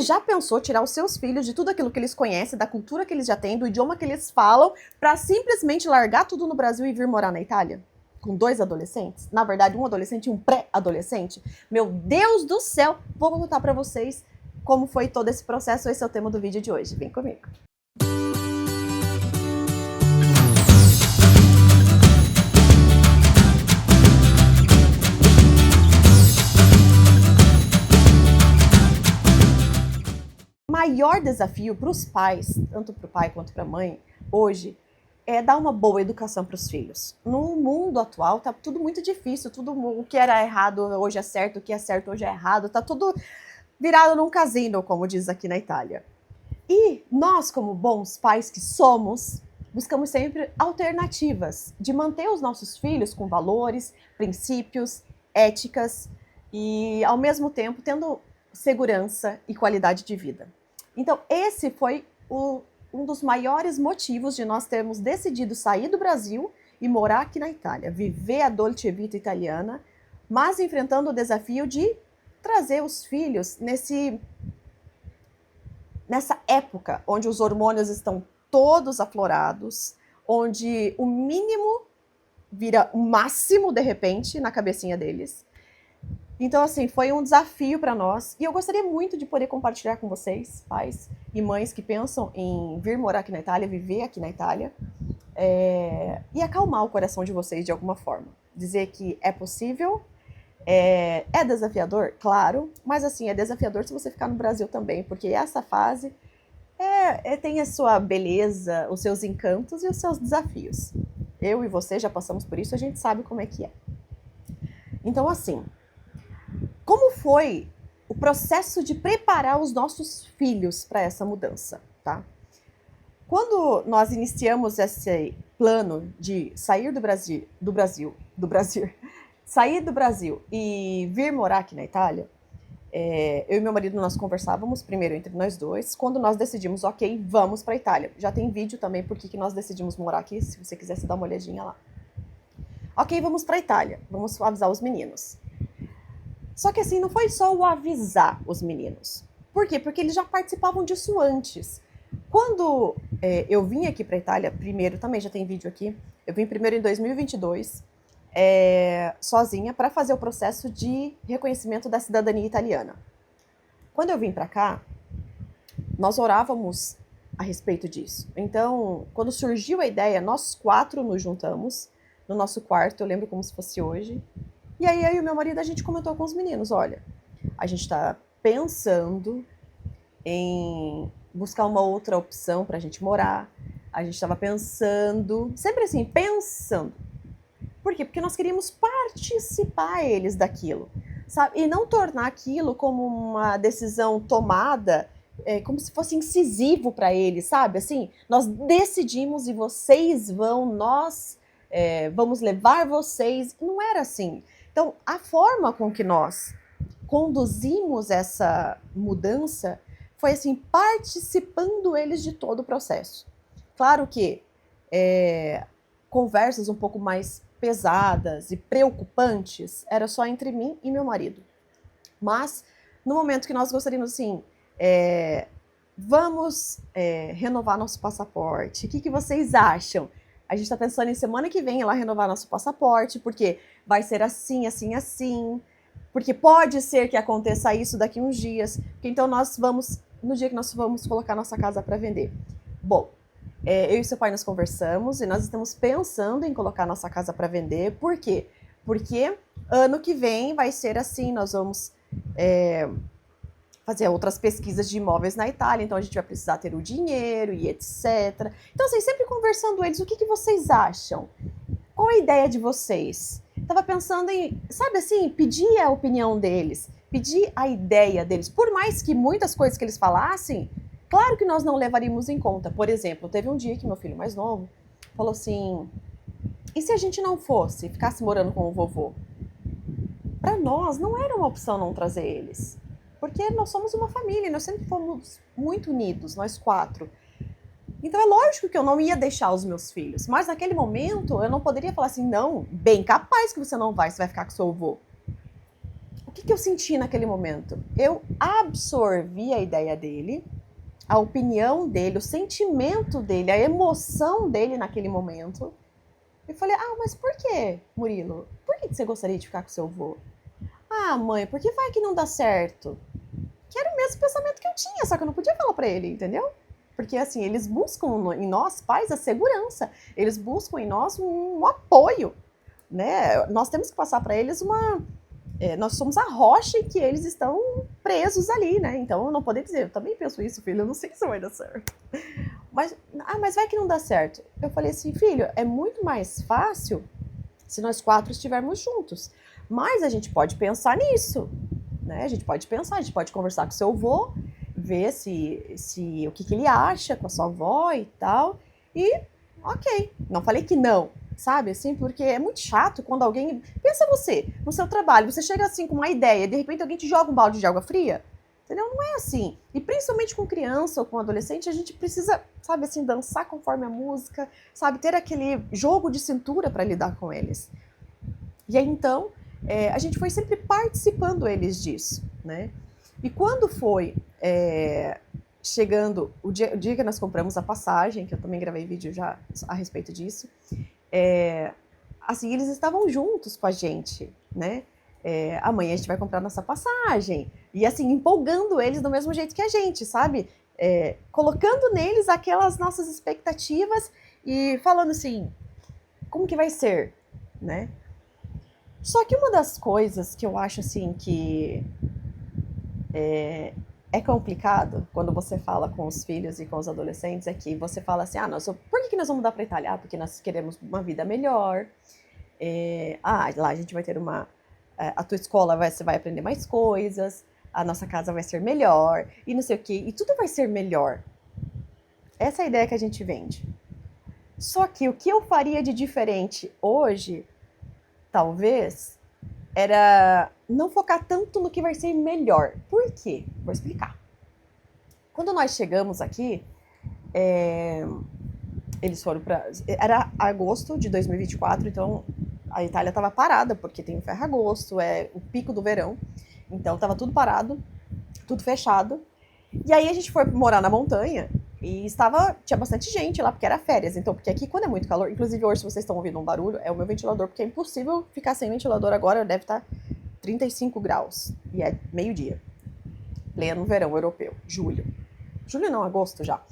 Já pensou tirar os seus filhos de tudo aquilo que eles conhecem, da cultura que eles já têm, do idioma que eles falam, para simplesmente largar tudo no Brasil e vir morar na Itália? Com 2 adolescentes? Na verdade, um adolescente e um pré-adolescente? Meu Deus do céu! Vou contar para vocês como foi todo esse processo. Esse é o tema do vídeo de hoje. Vem comigo. O maior desafio para os pais, tanto para o pai quanto para a mãe, hoje, é dar uma boa educação para os filhos. No mundo atual, tá tudo muito difícil, tudo o que era errado hoje é certo, o que é certo hoje é errado, tá tudo virado num casino, como diz aqui na Itália. E nós, como bons pais que somos, buscamos sempre alternativas de manter os nossos filhos com valores, princípios, éticas e, ao mesmo tempo, tendo segurança e qualidade de vida. Então, esse foi um dos maiores motivos de nós termos decidido sair do Brasil e morar aqui na Itália, viver a dolce vita italiana, mas enfrentando o desafio de trazer os filhos nessa época onde os hormônios estão todos aflorados, onde o mínimo vira o máximo de repente na cabecinha deles. Então, assim, foi um desafio para nós e eu gostaria muito de poder compartilhar com vocês, pais e mães que pensam em vir morar aqui na Itália, viver aqui na Itália, e acalmar o coração de vocês de alguma forma. Dizer que é possível, é desafiador, claro, mas assim, é desafiador se você ficar no Brasil também, porque essa fase tem a sua beleza, os seus encantos e os seus desafios. Eu e você já passamos por isso, a gente sabe como é que é. Então, assim, como foi o processo de preparar os nossos filhos para essa mudança, tá? Quando nós iniciamos esse plano de sair do Brasil, sair do Brasil e vir morar aqui na Itália, eu e meu marido, nós conversávamos primeiro entre nós dois, quando nós decidimos, ok, vamos para a Itália. Já tem vídeo também por que nós decidimos morar aqui, se você quiser se dar uma olhadinha lá. Ok, vamos para a Itália, vamos avisar os meninos. Só que assim, não foi só o avisar os meninos. Por quê? Porque eles já participavam disso antes. Quando eu vim aqui para a Itália, primeiro, também já tem vídeo aqui, eu vim primeiro em 2022, sozinha, para fazer o processo de reconhecimento da cidadania italiana. Quando eu vim para cá, nós orávamos a respeito disso. Então, quando surgiu a ideia, nós 4 nos juntamos no nosso quarto, eu lembro como se fosse hoje. E aí, eu e o meu marido, a gente comentou com os meninos, olha, a gente está pensando em buscar uma outra opção para a gente morar. A gente estava pensando, sempre assim, pensando. Por quê? Porque nós queríamos participar eles daquilo, sabe? E não tornar aquilo como uma decisão tomada, como se fosse incisivo para eles, sabe? Assim, nós decidimos e vocês vão, nós vamos levar vocês. Não era assim. Então, a forma com que nós conduzimos essa mudança foi assim, participando eles de todo o processo. Claro que conversas um pouco mais pesadas e preocupantes era só entre mim e meu marido. Mas, no momento que nós gostaríamos, assim, vamos renovar nosso passaporte, o que vocês acham? A gente está pensando em semana que vem ir lá renovar nosso passaporte, porque vai ser assim, assim, assim, porque pode ser que aconteça isso daqui uns dias, então nós vamos, no dia que nós vamos colocar nossa casa para vender. Bom, eu e seu pai nós conversamos e nós estamos pensando em colocar nossa casa para vender. Por quê? Porque ano que vem vai ser assim, nós vamos fazer outras pesquisas de imóveis na Itália, então a gente vai precisar ter o dinheiro e etc. Então, assim, sempre conversando eles, o que vocês acham? Qual a ideia de vocês? Tava pensando em, sabe assim, pedir a opinião deles, pedir a ideia deles. Por mais que muitas coisas que eles falassem, claro que nós não levaríamos em conta. Por exemplo, teve um dia que meu filho mais novo falou assim, e se a gente não fosse, ficasse morando com o vovô? Para nós, não era uma opção não trazer eles. Porque nós somos uma família, nós sempre fomos muito unidos, nós 4. Então é lógico que eu não ia deixar os meus filhos. Mas naquele momento, eu não poderia falar assim, não, bem capaz que você não vai, você vai ficar com seu avô. O que eu senti naquele momento? Eu absorvi a ideia dele, a opinião dele, o sentimento dele, a emoção dele naquele momento. Eu falei, mas por que, Murilo? Por que você gostaria de ficar com seu avô? Ah, mãe, porque vai que não dá certo? Que era o mesmo pensamento que eu tinha, só que eu não podia falar pra ele, entendeu? Porque, assim, eles buscam em nós, pais, a segurança. Eles buscam em nós um apoio, né? Nós temos que passar para eles nós somos a rocha em que eles estão presos ali, né? Então, eu não poder dizer, eu também penso isso, filho, eu não sei se vai dar certo. Mas vai que não dá certo. Eu falei assim, filho, é muito mais fácil se nós 4 estivermos juntos. Mas a gente pode pensar nisso, né? A gente pode conversar com o seu avô, ver o que ele acha com a sua avó e tal. E, ok, não falei que não, sabe? Assim, porque é muito chato quando alguém... Pensa você, no seu trabalho, você chega assim com uma ideia, de repente alguém te joga um balde de água fria. Entendeu? Não é assim. E principalmente com criança ou com adolescente, a gente precisa, sabe, assim, dançar conforme a música, sabe, ter aquele jogo de cintura para lidar com eles. E aí, então, a gente foi sempre participando eles disso, né? E quando foi chegando o dia que nós compramos a passagem, que eu também gravei vídeo já a respeito disso, assim, eles estavam juntos com a gente, né? Amanhã a gente vai comprar nossa passagem. E assim, empolgando eles do mesmo jeito que a gente, sabe? Colocando neles aquelas nossas expectativas e falando assim, como que vai ser, né? Só que uma das coisas que eu acho assim que é complicado quando você fala com os filhos e com os adolescentes é que você fala assim, por que nós vamos mudar para Itália? Porque nós queremos uma vida melhor. Lá a gente vai ter a tua escola você vai aprender mais coisas, a nossa casa vai ser melhor, e não sei o quê, e tudo vai ser melhor. Essa é a ideia que a gente vende. Só que o que eu faria de diferente hoje, talvez, era não focar tanto no que vai ser melhor. Por quê? Vou explicar. Quando nós chegamos aqui, eles foram para... Era agosto de 2024, então a Itália estava parada, porque tem o Ferragosto, é o pico do verão. Então estava tudo parado, tudo fechado. E aí a gente foi morar na montanha e tinha bastante gente lá, porque era férias. Então, porque aqui quando é muito calor, inclusive hoje se vocês estão ouvindo um barulho, é o meu ventilador, porque é impossível ficar sem ventilador agora, deve estar 35 graus. E é meio-dia. Pleno verão europeu, julho. Julho não, agosto já.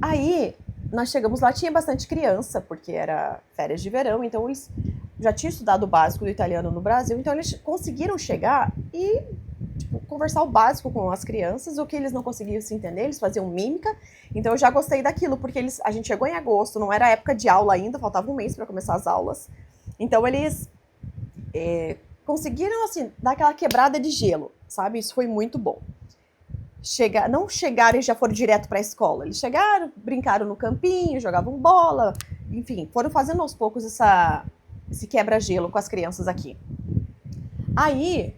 Aí nós chegamos lá, tinha bastante criança, porque era férias de verão, então eles já tinham estudado o básico do italiano no Brasil, então eles conseguiram chegar e conversar o básico com as crianças, o que eles não conseguiam se entender, eles faziam mímica, então eu já gostei daquilo, porque a gente chegou em agosto, não era época de aula ainda, faltava um mês para começar as aulas, então eles conseguiram, assim, dar aquela quebrada de gelo, sabe, isso foi muito bom. Não chegaram e já foram direto para a escola. Eles chegaram, brincaram no campinho, jogavam bola, enfim, foram fazendo aos poucos esse quebra-gelo com as crianças aqui. Aí,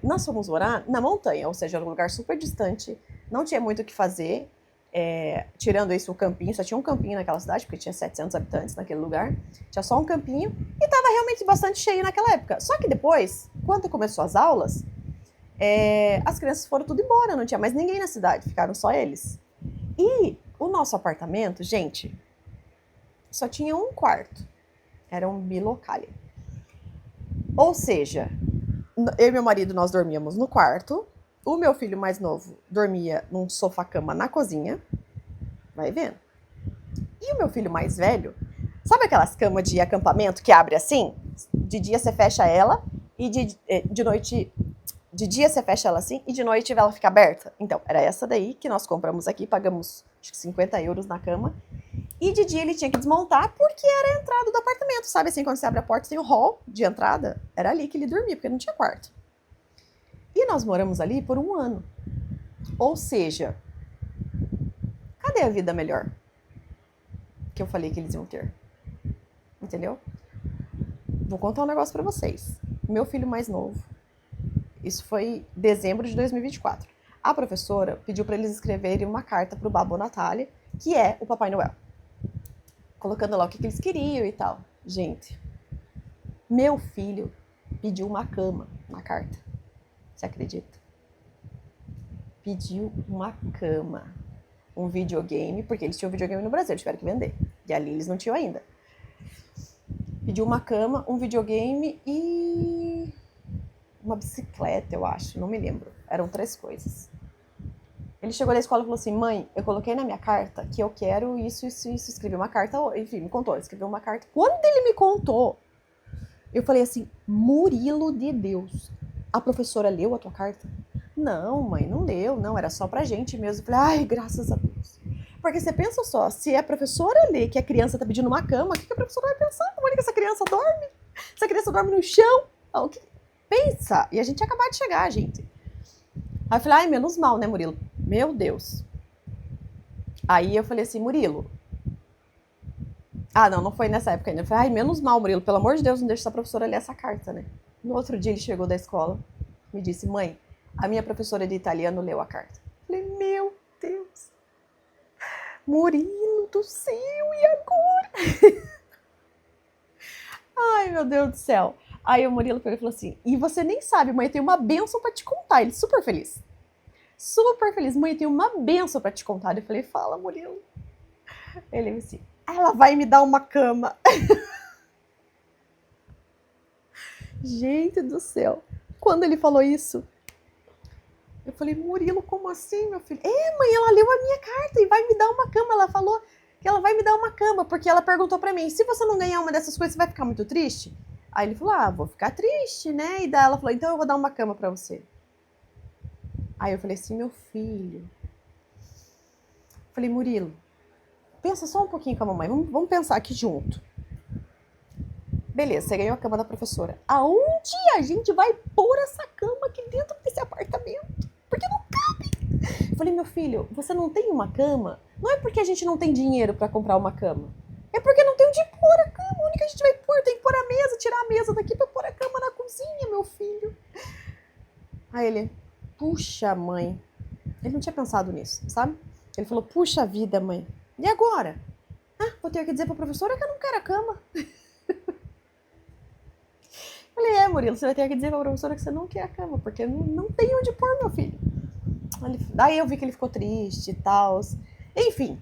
nós fomos morar na montanha, ou seja, num lugar super distante, não tinha muito o que fazer, tirando isso o campinho, só tinha um campinho naquela cidade, porque tinha 700 habitantes naquele lugar, tinha só um campinho, e estava realmente bastante cheio naquela época. Só que depois, quando começou as aulas, as crianças foram tudo embora, não tinha mais ninguém na cidade, ficaram só eles. E o nosso apartamento, gente, só tinha um quarto, era um bilocale. Ou seja, eu e meu marido, nós dormíamos no quarto, o meu filho mais novo dormia num sofá-cama na cozinha, vai vendo. E o meu filho mais velho, sabe aquelas camas de acampamento que abre assim? De dia você fecha ela e de noite... De dia você fecha ela assim e de noite ela fica aberta. Então, era essa daí que nós compramos aqui, pagamos acho que 50 euros na cama. E de dia ele tinha que desmontar porque era a entrada do apartamento, sabe assim, quando você abre a porta tem o hall de entrada, era ali que ele dormia, porque não tinha quarto. E nós moramos ali por 1 ano. Ou seja, cadê a vida melhor que eu falei que eles iam ter? Entendeu? Vou contar um negócio pra vocês. Meu filho mais novo, isso foi dezembro de 2024. A professora pediu para eles escreverem uma carta para o Babbo Natale, que é o Papai Noel. Colocando lá o que eles queriam e tal. Gente, meu filho pediu uma cama na carta. Você acredita? Pediu uma cama, um videogame, porque eles tinham videogame no Brasil, eles tiveram que vender. E ali eles não tinham ainda. Pediu uma cama, um videogame e uma bicicleta, eu acho, não me lembro. Eram 3 coisas. Ele chegou na escola e falou assim: mãe, eu coloquei na minha carta que eu quero isso, isso, isso. Escreveu uma carta, enfim, me contou, escreveu uma carta. Quando ele me contou, eu falei assim: Murilo de Deus, a professora leu a tua carta? Não, mãe, não leu, não, era só pra gente mesmo. Eu falei: ai, graças a Deus. Porque você pensa só, se a professora lê que a criança tá pedindo uma cama, o que a professora vai pensar? Como é que essa criança dorme? Essa criança dorme no chão? O que... Pensa! E a gente ia acabar de chegar, gente. Aí eu falei: ai, menos mal, né, Murilo? Meu Deus. Aí eu falei assim: Murilo. Ah, não foi nessa época ainda. Eu falei: ai, menos mal, Murilo, pelo amor de Deus, não deixa essa professora ler essa carta, né? No outro dia ele chegou da escola, me disse: mãe, a minha professora de italiano leu a carta. Eu falei: meu Deus. Murilo do céu, e agora? Ai, meu Deus do céu. Aí o Murilo pegou e falou assim: e você nem sabe, mãe, tem uma bênção pra te contar. Ele super feliz. Super feliz. Mãe, tem uma bênção pra te contar. Eu falei: fala, Murilo. Ele disse: ela vai me dar uma cama. Gente do céu. Quando ele falou isso, eu falei: Murilo, como assim, meu filho? Mãe, ela leu a minha carta e vai me dar uma cama. Ela falou que ela vai me dar uma cama, porque ela perguntou pra mim: se você não ganhar uma dessas coisas, você vai ficar muito triste? Aí ele falou: ah, vou ficar triste, né? E daí ela falou: então eu vou dar uma cama pra você. Aí eu falei assim: meu filho. Falei: Murilo, pensa só um pouquinho com a mamãe, vamos pensar aqui junto. Beleza, você ganhou a cama da professora. Aonde a gente vai pôr essa cama aqui dentro desse apartamento? Porque não cabe. Eu falei: meu filho, você não tem uma cama? Não é porque a gente não tem dinheiro pra comprar uma cama. É porque não tem onde pôr a cama. Onde que a gente vai pôr? Tem que pôr a mesa, tirar a mesa daqui pra pôr a cama na cozinha, meu filho. Aí ele: puxa, mãe. Ele não tinha pensado nisso, sabe? Ele falou: puxa vida, mãe. E agora? Ah, vou ter que dizer pra professora que eu não quero a cama. Falei: Murilo, você vai ter que dizer pra professora que você não quer a cama, porque não tem onde pôr, meu filho. Daí eu vi que ele ficou triste e tal. Enfim,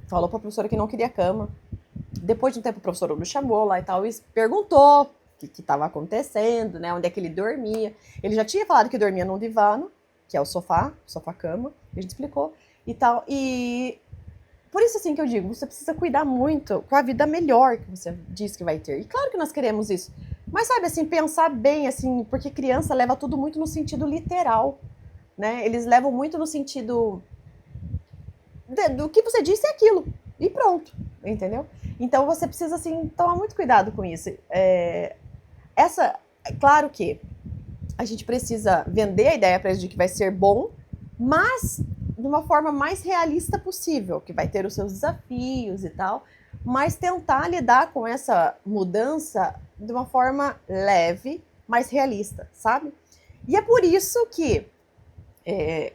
falou pra professora que não queria cama. Depois de um tempo, o professor me chamou lá e tal e perguntou o que estava acontecendo, né? Onde é que ele dormia. Ele já tinha falado que dormia num divano, que é o sofá-cama, a gente explicou e tal. E por isso, assim, que eu digo, você precisa cuidar muito com a vida melhor que você diz que vai ter. E claro que nós queremos isso. Mas, sabe, assim, pensar bem, assim, porque criança leva tudo muito no sentido literal, né? Eles levam muito no sentido do que você disse é aquilo. E pronto, entendeu? Então, você precisa, assim, tomar muito cuidado com isso. É claro que a gente precisa vender a ideia para eles de que vai ser bom, mas de uma forma mais realista possível, que vai ter os seus desafios e tal, mas tentar lidar com essa mudança de uma forma leve, mais realista, sabe? E é por isso que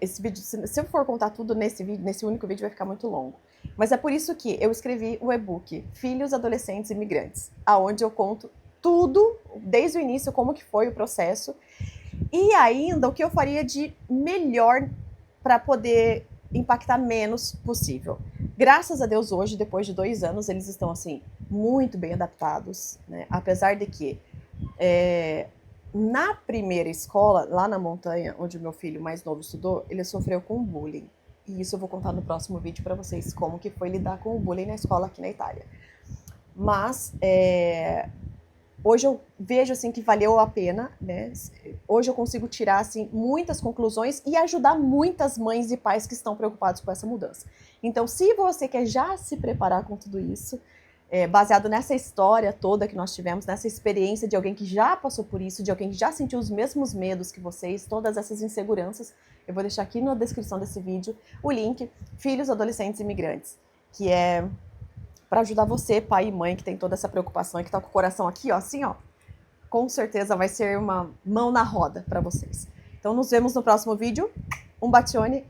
esse vídeo, se eu for contar tudo nesse único vídeo, vai ficar muito longo. Mas é por isso que eu escrevi o e-book Filhos, Adolescentes e Imigrantes, aonde eu conto tudo, desde o início, como que foi o processo, e ainda o que eu faria de melhor para poder impactar menos possível. Graças a Deus, hoje, depois de 2 anos, eles estão, assim, muito bem adaptados, né? Apesar de que na primeira escola, lá na montanha, onde o meu filho mais novo estudou, ele sofreu com bullying. E isso eu vou contar no próximo vídeo para vocês, como que foi lidar com o bullying na escola aqui na Itália. Mas hoje eu vejo, assim, que valeu a pena, né? Hoje eu consigo tirar, assim, muitas conclusões e ajudar muitas mães e pais que estão preocupados com essa mudança. Então, se você quer já se preparar com tudo isso, baseado nessa história toda que nós tivemos, nessa experiência de alguém que já passou por isso, de alguém que já sentiu os mesmos medos que vocês, todas essas inseguranças, eu vou deixar aqui na descrição desse vídeo o link Filhos, Adolescentes e Imigrantes, que é para ajudar você, pai e mãe, que tem toda essa preocupação e que tá com o coração aqui, ó, assim, ó, com certeza vai ser uma mão na roda para vocês. Então, nos vemos no próximo vídeo. Um bacione.